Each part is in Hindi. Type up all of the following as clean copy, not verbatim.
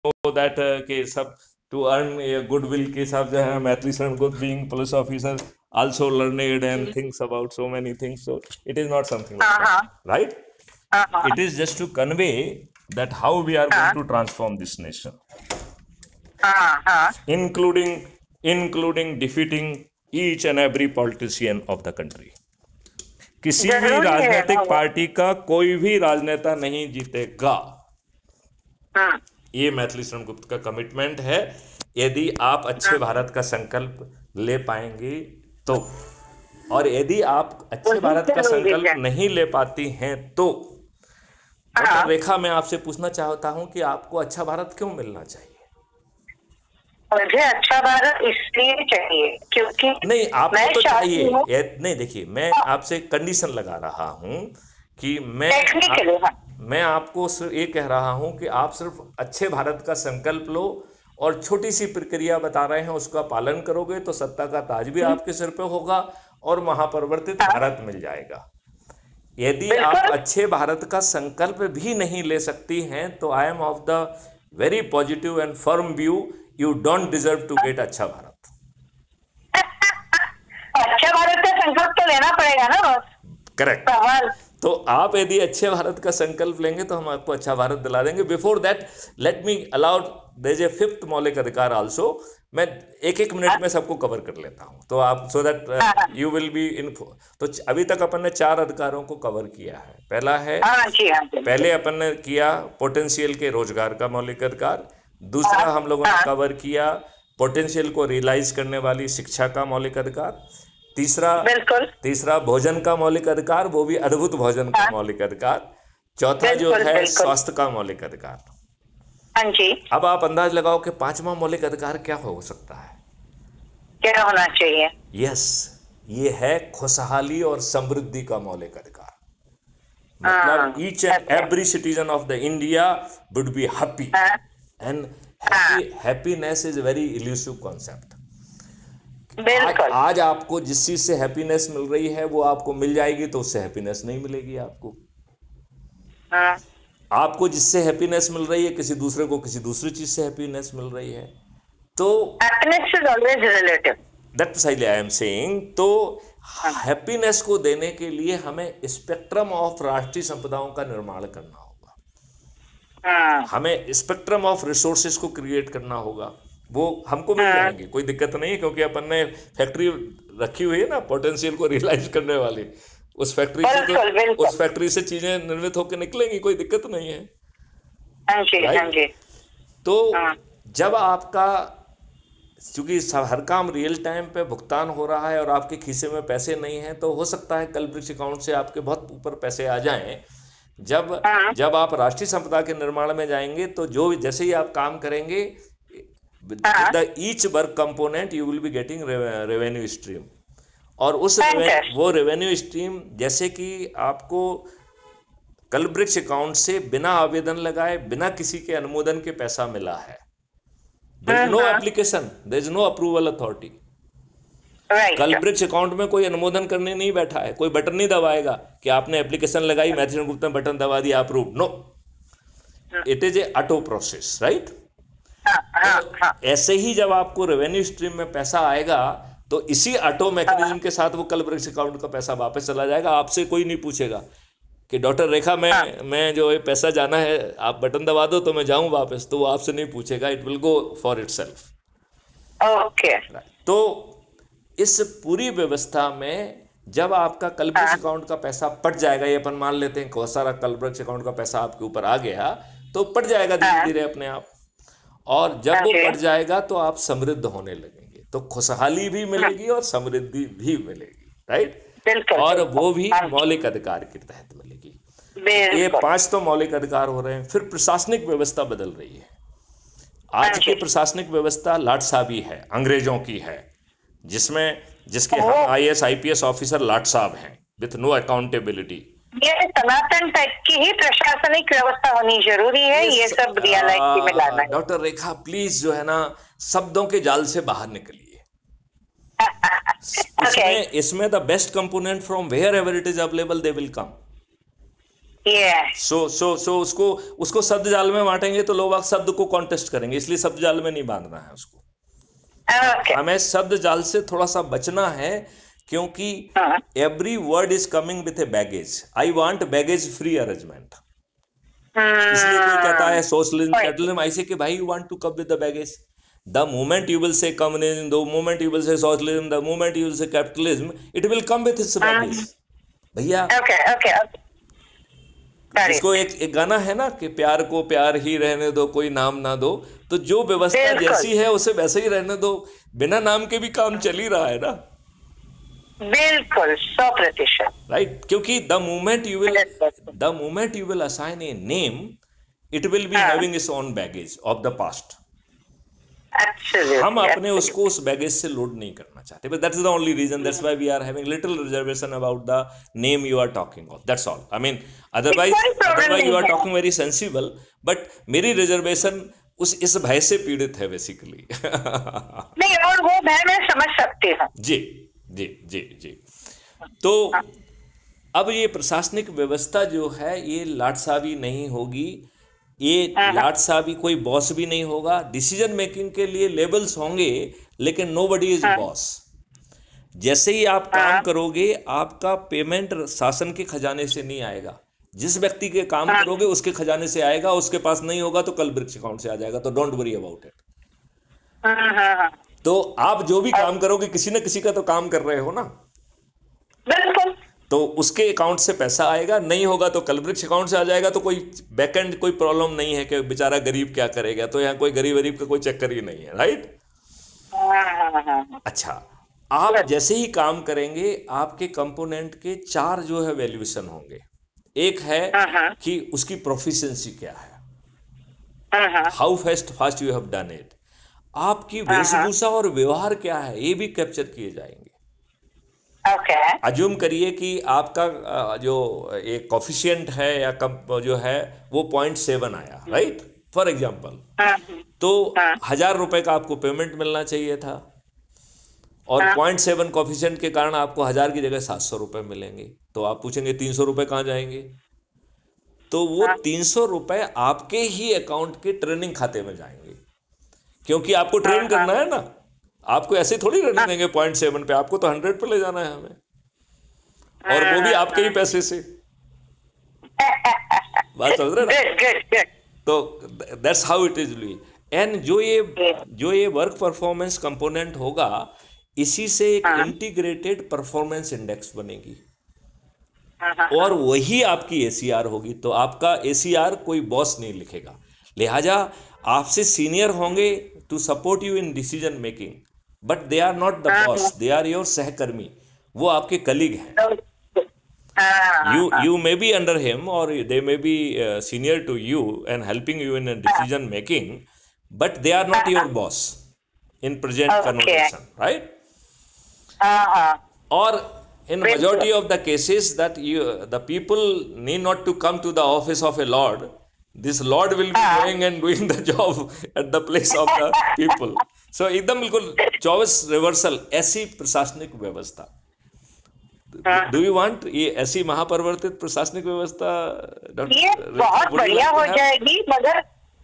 दैट कि सब टू अर्न गुडविल के साथ जो है Maithili Sharan Gupt being police officer also learned and thinks about so many things, so it is not something like that, right? It is just to convey that how we are going to transform this nation, including defeating each and every politician of the country. किसी भी राजनीतिक पार्टी का कोई भी राजनेता नहीं जीतेगा, ये मैथिली शरण गुप्त का कमिटमेंट है। यदि आप अच्छे भारत का संकल्प ले पाएंगे तो, और यदि आप अच्छे भारत का संकल्प नहीं ले पाती हैं तो डॉक्टर रेखा, मैं आपसे पूछना चाहता हूं कि आपको अच्छा भारत क्यों मिलना चाहिए? मुझे अच्छा भारत इसलिए चाहिए क्योंकि नहीं, आपको तो चाहिए, नहीं देखिए, मैं आपसे कंडीशन लगा रहा हूं कि मैं आपको सिर्फ ये कह रहा हूं कि आप सिर्फ अच्छे भारत का संकल्प लो और छोटी सी प्रक्रिया बता रहे हैं, उसका पालन करोगे तो सत्ता का ताज भी आपके सिर पे होगा और महापरिवर्तित भारत मिल जाएगा। यदि आप अच्छे भारत का संकल्प भी नहीं ले सकती हैं तो I am of the very positive and firm view, you don't deserve to get अच्छा भारत। अच्छा भारत का संकल्प तो लेना पड़ेगा ना बस। करेक्ट। तो आप यदि अच्छे भारत का संकल्प लेंगे तो हम आपको अच्छा भारत दिला देंगे। Before that let me allowed there is a fifth मौलिक अधिकार आल्सो। मैं एक मिनट में सबको कवर कर लेता हूं तो आप so that you will be in. तो अभी तक अपन ने 4 अधिकारों को कवर किया है। पहला है, पहले अपन ने किया पोटेंशियल के रोजगार का मौलिक अधिकार। दूसरा हम लोगों ने कवर किया पोटेंशियल को रियलाइज करने वाली शिक्षा का मौलिक अधिकार। तीसरा भोजन का मौलिक अधिकार, वो भी अद्भुत भोजन का मौलिक अधिकार। चौथा जो है स्वास्थ्य का मौलिक अधिकार। हाँ जी। अब आप अंदाज लगाओ कि 5वां मौलिक अधिकार क्या हो सकता है, क्या होना चाहिए? यस, ये है खुशहाली और समृद्धि का मौलिक अधिकार। मतलब each and every citizen of the India would be happy and happiness is very elusive concept. आज आपको जिस चीज से हैप्पीनेस मिल रही है वो आपको मिल जाएगी तो उससे हैप्पीनेस नहीं मिलेगी आपको। आपको जिससे हैप्पीनेस मिल रही है किसी दूसरे को किसी दूसरी चीज से हैप्पीनेस मिल रही है, तो happiness is always relative, that precisely I am saying. तो हैप्पीनेस को देने के लिए हमें स्पेक्ट्रम ऑफ राष्ट्रीय संपदाओं का निर्माण करना होगा। हमें स्पेक्ट्रम ऑफ रिसोर्सेज को क्रिएट करना होगा। वो हमको मिल जाएंगे, कोई दिक्कत नहीं है, क्योंकि अपन ने फैक्ट्री रखी हुई है ना पोटेंशियल को रियलाइज करने वाली। उस फैक्ट्री से चीजें निर्मित होकर निकलेंगी, कोई दिक्कत नहीं है। तो जब आपका, चूंकि हर काम रियल टाइम पे भुगतान हो रहा है और आपके खीसे में पैसे नहीं है, तो हो सकता है कल्ब्रिक्स अकाउंट से आपके बहुत ऊपर पैसे आ जाएं। जब आप राष्ट्रीय संपदा के निर्माण में जाएंगे तो जो जैसे ही आप काम करेंगे the each work component you will be getting revenue stream, और वो रेवेन्यू स्ट्रीम जैसे कि आपको कल्ब्रिक्स अकाउंट से बिना आवेदन लगाए बिना किसी के अनुमोदन के पैसा मिला है। there is no application, there is no approval authority। कल्ब्रिक्स अकाउंट में कोई अनुमोदन करने नहीं बैठा है, कोई बटन नहीं दबाएगा कि आपने एप्लीकेशन लगाई, मैथिली शरण गुप्त ने बटन दबा दिया approve, no, it is a auto process, right. ऐसे ही जब आपको रेवेन्यू स्ट्रीम में पैसा आएगा तो इसी ऑटो मैकेनिज्म के साथ वो कल्ब्रिक्स अकाउंट का पैसा वापस चला जाएगा। आपसे कोई नहीं पूछेगा कि डॉक्टर रेखा मैं जो पैसा जाना है आप बटन दबा दो तो मैं जाऊं वापस, तो वो आपसे नहीं पूछेगा, it will go for itself. Okay. तो इस पूरी व्यवस्था में जब आपका कल्ब्रिक्स अकाउंट का पैसा पट जाएगा, ये अपन मान लेते हैं बहुत सारा कल्ब्रिक्स अकाउंट का पैसा आपके ऊपर आ गया, तो पट जाएगा धीरे धीरे अपने आप, और जब वो पट जाएगा तो आप समृद्ध होने लगेंगे, तो खुशहाली भी मिलेगी और समृद्धि भी मिलेगी, राइट। और वो भी मौलिक अधिकार के तहत मिलेगी। ये 5 तो मौलिक अधिकार हो रहे हैं। फिर प्रशासनिक व्यवस्था बदल रही है। आज की प्रशासनिक व्यवस्था लाट साहबी है, अंग्रेजों की है, जिसके हम IAS IPS ऑफिसर लाट साहब हैं विथ नो अकाउंटेबिलिटी। ये सनातन टाइप की ही प्रशासनिक व्यवस्था होनी जरूरी है। ये सब रियलाइज में लाना है। डॉक्टर रेखा प्लीज जो है ना शब्दों के जाल से बाहर निकलिए। इसमें the best component from wherever it is available they will come. Yes. So उसको उसको शब्द जाल में बांटेंगे तो लोग शब्द को कॉन्टेस्ट करेंगे, इसलिए शब्द जाल में नहीं बांधना है उसको। Okay. हमें शब्द जाल से थोड़ा सा बचना है, क्योंकि every word is coming with a baggage. I want baggage free arrangement. इसलिए कोई कहता है सोशलिज्म कैपिटलिज्म, ऐसे कि भाई you want to come with the baggage. The moment you will say communism, the moment you will say socialism, the moment you will say capitalism, it will come with its baggage भैया। Okay. इसको एक गाना है ना कि प्यार को प्यार ही रहने दो, कोई नाम ना दो। तो जो व्यवस्था जैसी है उसे वैसे ही रहने दो, बिना नाम के भी काम चल ही रहा है ना। बिल्कुल 100%। राइट, क्योंकि the moment you will assign a name, it will be having its own baggage of the past. हम अपने उसको उस बैगेज से लोड नहीं करना चाहते, but that's the only reason, that's why we are having little reservation about the name you are talking of, that's all. I mean otherwise you are talking very sensible, but मेरी रिजर्वेशन इस भय से पीड़ित है बेसिकली। नहीं, और वो भय मैं समझ सकती हूँ। जी जी जी जी। तो अब ये प्रशासनिक व्यवस्था जो है ये लाटसाबी नहीं होगी, ये लाटसाबी, कोई बॉस भी नहीं होगा। डिसीजन मेकिंग के लिए लेवल्स होंगे, लेकिन नोबडी इज बॉस। जैसे ही आप काम करोगे, आपका पेमेंट शासन के खजाने से नहीं आएगा, जिस व्यक्ति के काम करोगे उसके खजाने से आएगा। उसके पास नहीं होगा तो कल वृक्ष अकाउंट से आ जाएगा, तो डोंट वरी अबाउट इट। तो आप जो भी काम करोगे, किसी न किसी का तो काम कर रहे हो ना, बिल्कुल, तो उसके अकाउंट से पैसा आएगा। नहीं होगा तो कल वृक्ष अकाउंट से आ जाएगा। तो कोई बैकएंड कोई प्रॉब्लम नहीं है कि बेचारा गरीब क्या करेगा, तो यहाँ कोई गरीब का कोई चक्कर ही नहीं है। राइट। अच्छा, आप जैसे ही काम करेंगे, आपके कंपोनेंट के 4 जो है वैल्यूएशन होंगे। एक है कि उसकी प्रोफिशिएंसी क्या है, how fast you have done it. आपकी वेशभूषा और व्यवहार क्या है, ये भी कैप्चर किए जाएंगे। अज्यूम करिए कि आपका जो एक कोफिशिएंट है या जो है वो 0.7 आया, राइट, फॉर एग्जाम्पल। तो 1000 रुपए का आपको पेमेंट मिलना चाहिए था, और 0.7 कोफिशिएंट के कारण आपको 1000 की जगह 700 रुपए मिलेंगे। तो आप पूछेंगे 300 रुपए कहाँ जाएंगे? तो वो 300 रुपए आपके ही अकाउंट के ट्रेनिंग खाते में जाएंगे, क्योंकि आपको ट्रेन करना है ना। आपको ऐसे थोड़ी रहने देंगे 0.7 पे, आपको तो 100 पे ले जाना है हमें, और वो भी आपके ही पैसे से। बात समझ रहे ना? तो दैट्स हाउ इट इज ली। एंड जो ये वर्क परफॉर्मेंस कंपोनेंट होगा, इसी से एक इंटीग्रेटेड परफॉर्मेंस इंडेक्स बनेगी, और वही आपकी एसीआर होगी। तो आपका एसीआर कोई बॉस नहीं लिखेगा, लिहाजा आपसे सीनियर होंगे to support you in decision making, but they are not the boss, they are your सहकर्मी। वो आपके कलीग हैं। you may be under him, or they may be senior to you and helping you in a decision making, but they are not your boss in present conversation, right? Or in majority of the cases that the people need not to come to the office of a lord. This lord will be going and doing the job at the place of the people. So एकदम बिल्कुल 24 रिवर्सल, ऐसी प्रशासनिक व्यवस्था। Do you want ये ऐसी महापरिवर्तित प्रशासनिक व्यवस्था? ये बहुत बढ़िया हो जाएगी, मगर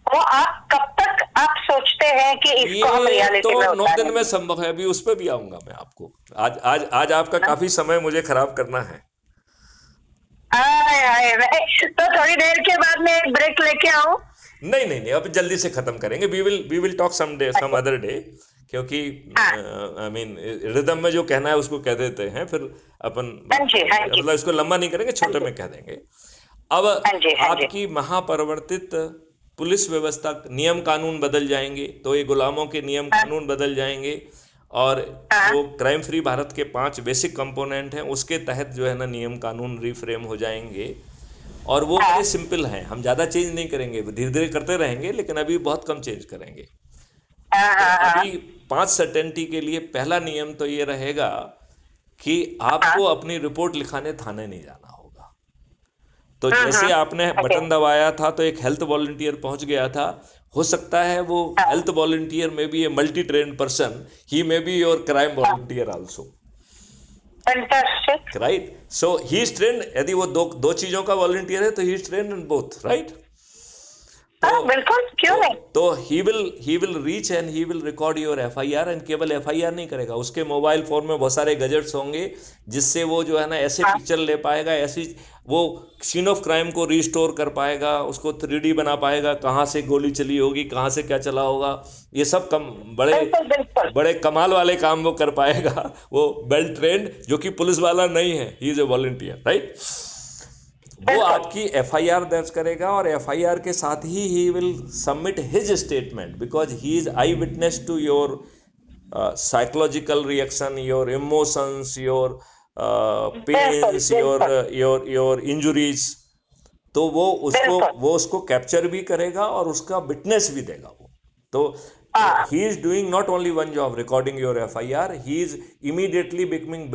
वो आप कब तक आप सोचते हैं कि इसको हम रियलिटी में उतारें? 9 दिन में संभव है। अभी उस पर भी आऊंगा मैं आपको। आज आपका काफी समय मुझे खराब करना है। तो थोड़ी देर के बाद मैं एक ब्रेक लेके आऊं? नहीं, अब जल्दी से खत्म करेंगे। We will talk some other day, क्योंकि आई मीन रिदम में जो कहना है उसको कह देते हैं, फिर अपन मतलब इसको लंबा नहीं करेंगे, छोटे में कह देंगे। अब आपकी महापरिवर्तित पुलिस व्यवस्था, नियम कानून बदल जाएंगे, तो ये गुलामों के नियम कानून बदल जाएंगे, और वो क्राइम फ्री भारत के 5 बेसिक कंपोनेंट हैं, उसके तहत जो है ना नियम कानून रिफ्रेम हो जाएंगे। और वो बड़े सिंपल हैं, हम ज़्यादा चेंज नहीं करेंगे, धीरे धीरे करते रहेंगे, लेकिन अभी बहुत कम चेंज करेंगे। तो अभी 5 सर्टेनिटी के लिए पहला नियम तो ये रहेगा कि आपको अपनी रिपोर्ट लिखाने थाने नहीं जाना होगा। तो जैसे आपने बटन दबाया था तो एक हेल्थ वॉलंटियर पहुंच गया था, हो सकता है वो हेल्थ वॉलंटियर में भी a multi trained person, he may be your crime volunteer also. Fantastic. Right, so he is trained, यदि वो दो चीजों का वॉलंटियर है तो he is trained in both, right. बिल्कुल, क्यों नहीं। तो he will reach and he will record your FIR, and केवल एफआईआर नहीं करेगा, उसके मोबाइल फोन में बहुत सारे गैजेट्स होंगे जिससे वो जो है ना ऐसे पिक्चर ले पाएगा, ऐसी वो सीन ऑफ क्राइम को रिस्टोर कर पाएगा, उसको 3D बना पाएगा, कहाँ से गोली चली होगी, कहाँ से क्या चला होगा, ये सब बड़े कमाल वाले काम वो कर पाएगा। वो वेल ट्रेंड, जो कि पुलिस वाला नहीं है, he is a volunteer, right. वो आपकी एफआईआर दर्ज करेगा और एफआईआर के साथ he will submit his statement, because he is eyewitness to your psychological reaction, your emotions, your pains, your injuries. तो वो उसको कैप्चर भी करेगा और उसका विटनेस भी देगा वो। तो he is doing not only one job, recording your FIR, he is immediately becoming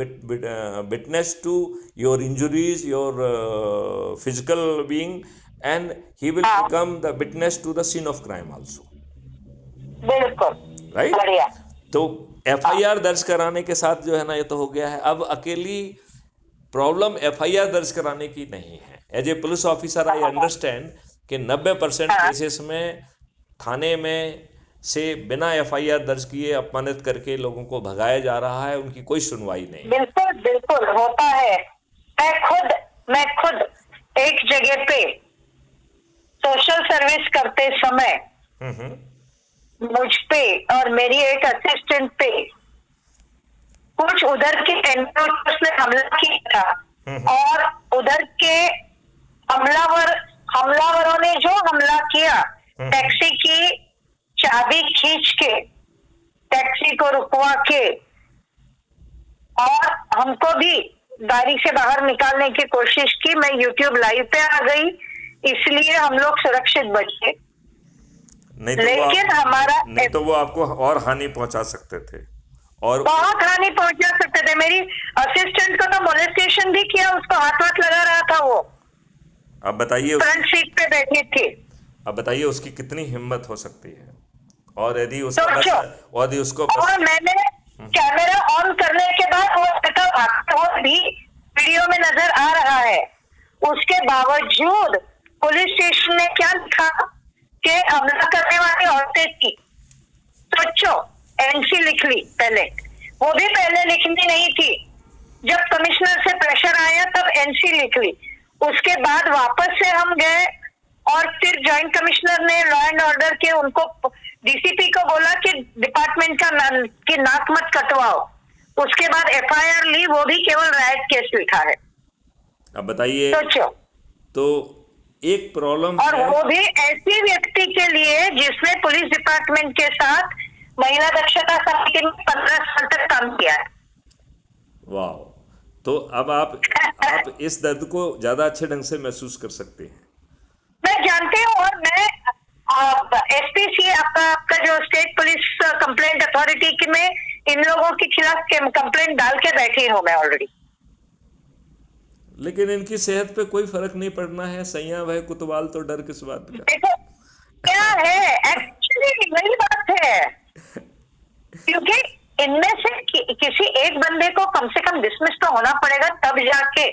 witness to your injuries, your physical being, and he will become the witness to the scene of crime also. बिल्कुल, right? बढ़िया। तो FIR दर्ज कराने के साथ जो है ना, ये तो हो गया है। अब अकेली प्रॉब्लम FIR दर्ज कराने की नहीं है। As a police officer I understand कि 90% केसेस में थाने में से बिना FIR दर्ज किए अपमानित करके लोगों को भगाया जा रहा है, उनकी कोई सुनवाई नहीं। बिल्कुल बिल्कुल होता है। मैं खुद एक जगह पे सोशल सर्विस करते समय मुझ पे और मेरी एक असिस्टेंट पे कुछ उधर के एनकाउंटर्स ने हमला किया था, और उधर के हमलावरों ने जो हमला किया, टैक्सी की चाबी खींच के टैक्सी को रुकवा के और हमको भी गाड़ी से बाहर निकालने की कोशिश की। मैं YouTube लाइव पे आ गई, इसलिए हम लोग सुरक्षित बचे। लेकिन नहीं तो वो आपको और हानि पहुंचा सकते थे, और बहुत हानि पहुंचा सकते थे। मेरी असिस्टेंट को तो मोलेस्टेशन भी किया, उसको हाथ लगा रहा था वो। अब बताइए, फ्रंट सीट पे बैठी थी। अब बताइए उसकी कितनी हिम्मत हो सकती है। और यदि उसको और मैंने कैमरा ऑन करने के बाद वो भी वीडियो में नजर आ रहा है। उसके बावजूद पुलिस स्टेशन ने क्या लिखा कि हमला करने वाली औरतें थी। सोचो, NC लिख ली पहले, वो भी पहले लिखनी नहीं थी। जब कमिश्नर से प्रेशर आया तब NC लिख ली। उसके बाद वापस से हम गए और फिर जॉइंट कमिश्नर ने लॉ एंड ऑर्डर के उनको DCP को बोला कि डिपार्टमेंट की नाक मत कटवाओ। उसके बाद FIR ली, वो भी केवल राइट केस लिखा है। अब बताइए, सोचो। तो एक प्रॉब्लम और वो भी ऐसी व्यक्ति के लिए जिसने पुलिस डिपार्टमेंट के साथ महिला दक्षता समिति में 15 साल तक काम किया है। वाह, तो अब आप इस दर्द को ज्यादा अच्छे ढंग से महसूस कर सकते हैं। मैं जानती हूँ, और मैं SPC आपका जो स्टेट पुलिस कंप्लेंट अथॉरिटी में इन लोगों के खिलाफ कंप्लेंट डाल के बैठी हूँ मैं ऑलरेडी। लेकिन इनकी सेहत पे कोई फर्क नहीं पड़ना है। सैया भाई कुतवाल तो डर किस बात का। देखो क्या है, एक्चुअली वही बात है, क्योंकि इनमें से किसी एक बंदे को कम से कम डिसमिस तो होना पड़ेगा, तब जाके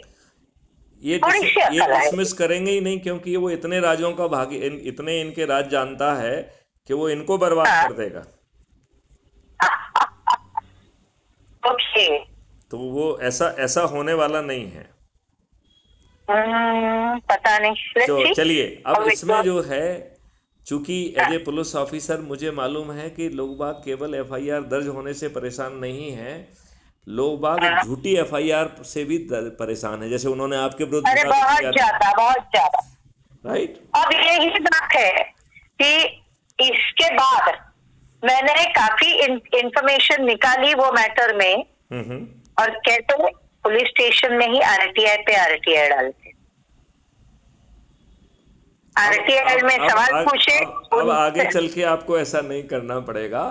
ये डिसमिस करेंगे ही नहीं, क्योंकि वो इतने राजों का भागी, इतने इनके राज जानता है कि वो इनको बर्बाद कर देगा। ओके, तो वो ऐसा होने वाला नहीं है। पता नहीं। तो चलिए, अब इसमें जो है, चूंकि एज ए पुलिस ऑफिसर मुझे मालूम है कि लोग बाग केवल FIR दर्ज होने से परेशान नहीं है, लोग बाग झूठी FIR से भी परेशान है, जैसे उन्होंने आपके विरुद्ध। अरे बहुत ज्यादा, राइट। अब यही बात है कि इसके बाद मैंने काफी इंफॉर्मेशन निकाली वो मैटर में, और कहते पुलिस स्टेशन में ही RTI पे RTI डालते, RTI में सवाल पूछे। अब आगे चल के आपको ऐसा नहीं करना पड़ेगा,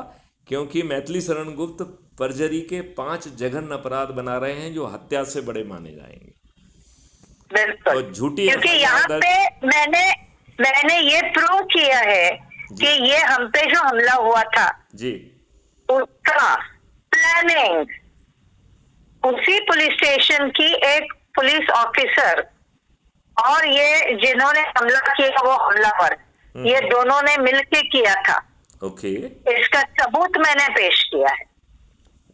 क्योंकि मैथिली शरण गुप्त परजरी के 5 जघन्य अपराध बना रहे हैं जो हत्या से बड़े माने जाएंगे। बिल्कुल, तो झूठी, क्योंकि यहाँ पे मैंने ये प्रूव किया है कि ये हम पे जो हमला हुआ था जी, उसका प्लानिंग उसी पुलिस स्टेशन की एक पुलिस ऑफिसर और ये जिन्होंने हमला किया वो हमलावर, ये दोनों ने मिलके किया था। ओके। इसका सबूत मैंने पेश किया है।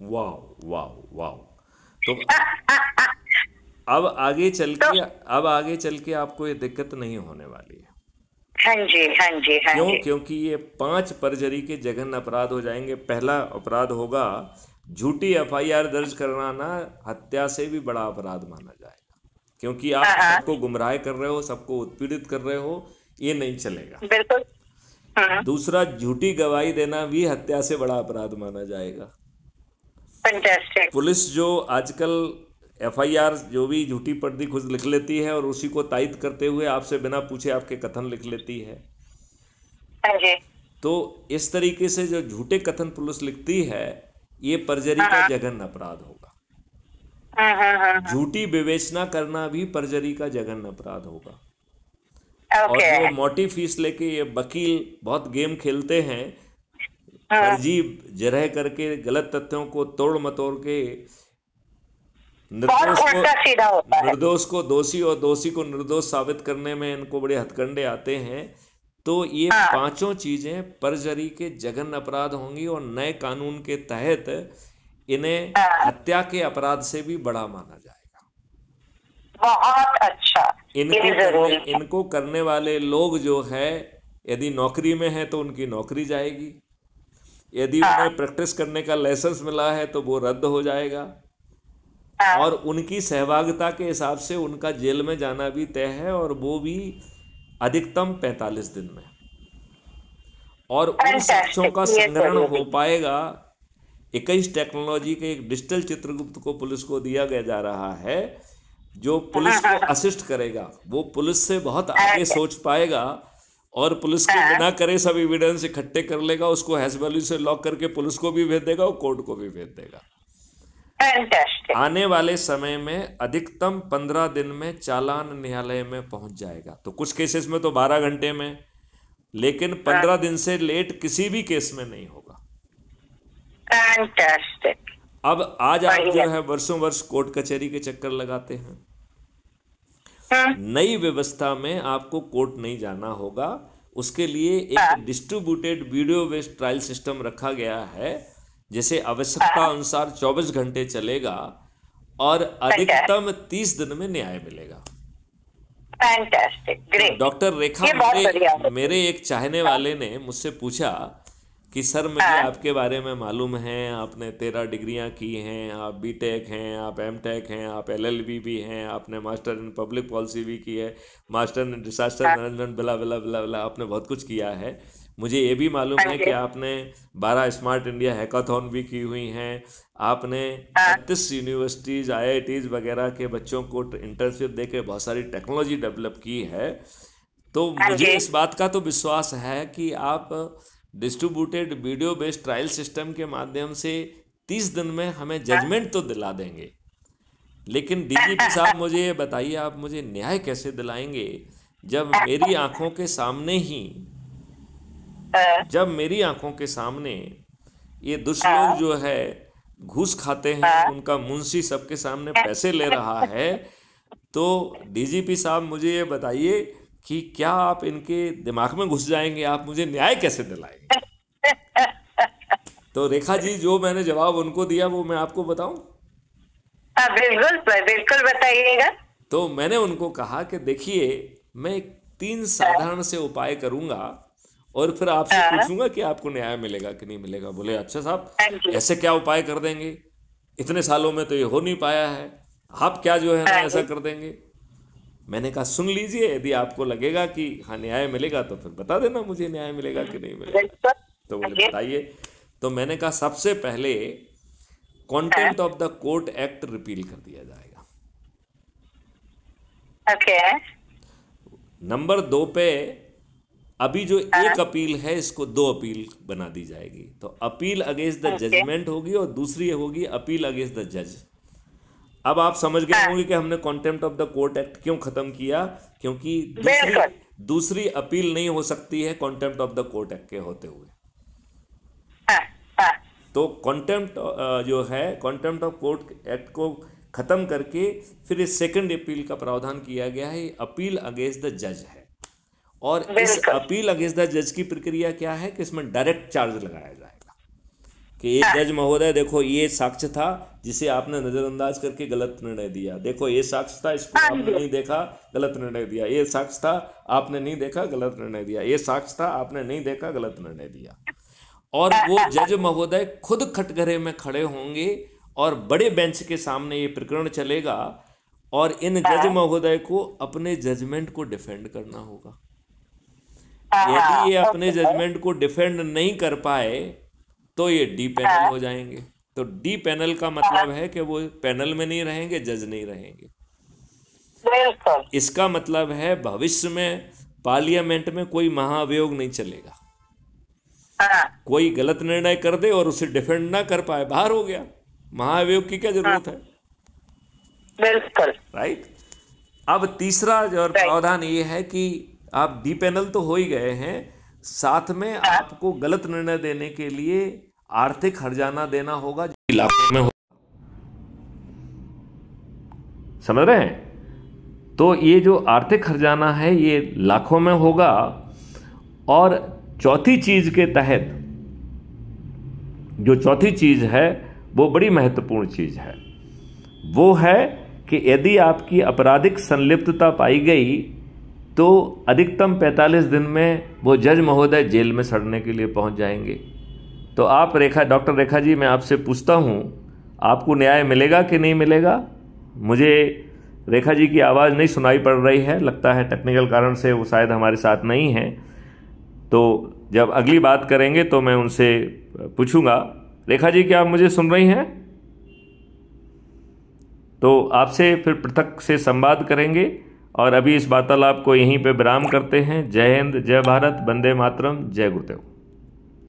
वाह वाह वाह। तो अब आगे चल के आपको ये दिक्कत नहीं होने वाली है। हाँ जी, हाँ जी, हाँ क्यों? जी। क्योंकि ये 5 परजरी के जघन्य अपराध हो जाएंगे। पहला अपराध होगा झूठी एफआईआर दर्ज कराना, हत्या से भी बड़ा अपराध माना जाएगा, क्योंकि आप सबको गुमराह कर रहे हो, सबको उत्पीड़ित कर रहे हो, ये नहीं चलेगा। बिल्कुल। दूसरा, झूठी गवाही देना भी हत्या से बड़ा अपराध माना जाएगा। फैंटास्टिक। पुलिस जो आजकल एफआईआर जो भी झूठी पर्दी खुद लिख लेती है और उसी को तायद करते हुए आपसे बिना पूछे आपके कथन लिख लेती है। हाँ जी। तो इस तरीके से जो झूठे कथन पुलिस लिखती है, ये परजरी का जघन्य अपराध होगा। झूठी विवेचना करना भी परजरी का जघन्य अपराध होगा। और जो मोटी फीस लेके ये वकील बहुत गेम खेलते हैं, फर्जी जरह करके गलत तथ्यों को तोड़ मतोड़ के निर्दोष को दोषी और दोषी को निर्दोष साबित करने में इनको बड़े हथकंडे आते हैं। तो ये 5 चीजें परजरी के जघन्य अपराध होंगी और नए कानून के तहत इन्हें हत्या के अपराध से भी बड़ा माना जाएगा। बहुत अच्छा। इनको करने वाले लोग जो है, यदि नौकरी में है तो उनकी नौकरी जाएगी, यदि उन्हें प्रैक्टिस करने का लाइसेंस मिला है तो वो रद्द हो जाएगा, और उनकी सहभागिता के हिसाब से उनका जेल में जाना भी तय है, और वो भी अधिकतम 45 दिन में। और उन साक्ष्यों का संग्रहण हो पाएगा। 21 टेक्नोलॉजी के एक डिजिटल चित्रगुप्त को पुलिस को दिया गया जा रहा है, जो पुलिस को असिस्ट करेगा। वो पुलिस से बहुत आगे सोच पाएगा और पुलिस के बिना करे सब एविडेंस इकट्ठे कर लेगा, उसको हैश वैल्यू से लॉक करके पुलिस को भी भेज देगा और कोर्ट को भी भेज देगा। आने वाले समय में अधिकतम 15 दिन में चालान न्यायालय में पहुंच जाएगा। तो कुछ केसेस में तो 12 घंटे में, लेकिन 15 दिन से लेट किसी भी केस में नहीं होगा। अब आज आप जो है वर्षों वर्ष कोर्ट कचहरी के चक्कर लगाते हैं। नई व्यवस्था में आपको कोर्ट नहीं जाना होगा। उसके लिए एक distributed video based trial system रखा गया है, जैसे आवश्यकता अनुसार 24 घंटे चलेगा और अधिकतम 30 दिन में न्याय मिलेगा। Fantastic, great. डॉक्टर रेखा, मेरे एक चाहने वाले ने मुझसे पूछा कि सर मुझे आपके बारे में मालूम है, आपने 13 डिग्रियां की हैं, आप बीटेक हैं, आप एमटेक हैं, आप एलएलबी भी हैं, आपने मास्टर इन पब्लिक पॉलिसी भी की है, मास्टर इन डिजास्टर मैनेजमेंट, बला बला बला बला, आपने बहुत कुछ किया है। मुझे ये भी मालूम है कि आपने 12 स्मार्ट इंडिया हैकाथॉन भी की हुई हैं, आपने 32 यूनिवर्सिटीज़ IITs वगैरह के बच्चों को इंटर्नशिप देके बहुत सारी टेक्नोलॉजी डेवलप की है। तो मुझे इस बात का तो विश्वास है कि आप distributed video based trial system के माध्यम से 30 दिन में हमें जजमेंट तो दिला देंगे, लेकिन डीजीपी साहब मुझे ये बताइए, आप मुझे न्याय कैसे दिलाएंगे जब मेरी आंखों के सामने ये दुष्लोग जो है घूस खाते हैं, उनका मुंशी सबके सामने पैसे ले रहा है। तो डीजीपी साहब मुझे ये बताइए कि क्या आप इनके दिमाग में घुस जाएंगे, आप मुझे न्याय कैसे दिलाएंगे? तो रेखा जी, जो मैंने जवाब उनको दिया वो मैं आपको बताऊं? बिल्कुल बिल्कुल बताइएगा। तो मैंने उनको कहा कि देखिए, मैं 3 साधारण से उपाय करूंगा और फिर आपसे पूछूंगा कि आपको न्याय मिलेगा कि नहीं मिलेगा। बोले अच्छा साहब, ऐसे क्या उपाय कर देंगे, इतने सालों में तो ये हो नहीं पाया है, आप क्या जो है ना ऐसा कर देंगे? मैंने कहा सुन लीजिए, यदि आपको लगेगा कि हाँ न्याय मिलेगा तो फिर बता देना मुझे न्याय मिलेगा कि नहीं मिलेगा। तो बोले बताइए। तो मैंने कहा सबसे पहले contempt of the court act repeal कर दिया जाएगा। नंबर 2 पे अभी जो एक अपील है इसको 2 अपील बना दी जाएगी। तो अपील अगेंस्ट द जजमेंट होगी और दूसरी होगी अपील अगेंस्ट द जज। अब आप समझ गए होंगे कि हमने contempt of the court act क्यों खत्म किया, क्योंकि दूसरी अपील नहीं हो सकती है contempt of the court act के होते हुए। तो कॉन्टेम्प्ट जो है कॉन्टेम्प्ट ऑफ कोर्ट एक्ट को ख़त्म करके फिर इस सेकंड अपील का प्रावधान किया गया है। अपील अगेंस्ट द जज है, और इस अपील अगेंस्ट द जज की प्रक्रिया क्या है कि इसमें डायरेक्ट चार्ज लगाया जाएगा कि ये जज महोदय देखो ये साक्ष्य था जिसे आपने नज़रअंदाज करके गलत निर्णय दिया, देखो ये साक्ष्य था इसको आपने नहीं देखा गलत निर्णय दिया, ये साक्ष्य था आपने नहीं देखा गलत निर्णय दिया, ये साक्ष्य था आपने नहीं देखा गलत निर्णय दिया। और वो जज महोदय खुद कटघरे में खड़े होंगे और बड़े बेंच के सामने ये प्रकरण चलेगा और इन जज महोदय को अपने जजमेंट को डिफेंड करना होगा। यदि ये अपने जजमेंट को डिफेंड नहीं कर पाए तो ये डी पैनल हो जाएंगे। तो डी पैनल का मतलब है कि वो पैनल में नहीं रहेंगे, जज नहीं रहेंगे। इसका मतलब है भविष्य में पार्लियामेंट में कोई महाअभियोग नहीं चलेगा। कोई गलत निर्णय कर दे और उसे डिफेंड ना कर पाए, बाहर हो गया, महाअभियोग की क्या जरूरत है। बिल्कुल राइट। अब तीसरा जो प्रावधान ये है कि आप डी पैनल तो हो ही गए हैं, साथ में आपको गलत निर्णय देने के लिए आर्थिक हर्जाना देना होगा जो इलाकों में हो। समझ रहे हैं? तो ये जो आर्थिक हर्जाना है ये लाखों में होगा। और चौथी चीज के तहत, जो चौथी चीज है वो बड़ी महत्वपूर्ण चीज है, वो है कि यदि आपकी आपराधिक संलिप्तता पाई गई तो अधिकतम 45 दिन में वो जज महोदय जेल में सड़ने के लिए पहुंच जाएंगे। तो आप डॉक्टर रेखा जी, मैं आपसे पूछता हूं, आपको न्याय मिलेगा कि नहीं मिलेगा? मुझे रेखा जी की आवाज़ नहीं सुनाई पड़ रही है, लगता है टेक्निकल कारण से वो शायद हमारे साथ नहीं है। तो जब अगली बात करेंगे तो मैं उनसे पूछूंगा। रेखा जी, क्या आप मुझे सुन रही हैं? तो आपसे फिर पृथक से संवाद करेंगे। और अभी इस वार्तालाप को यहीं पे विराम करते हैं। जय हिंद, जय भारत, वंदे मातरम, जय गुरुदेव।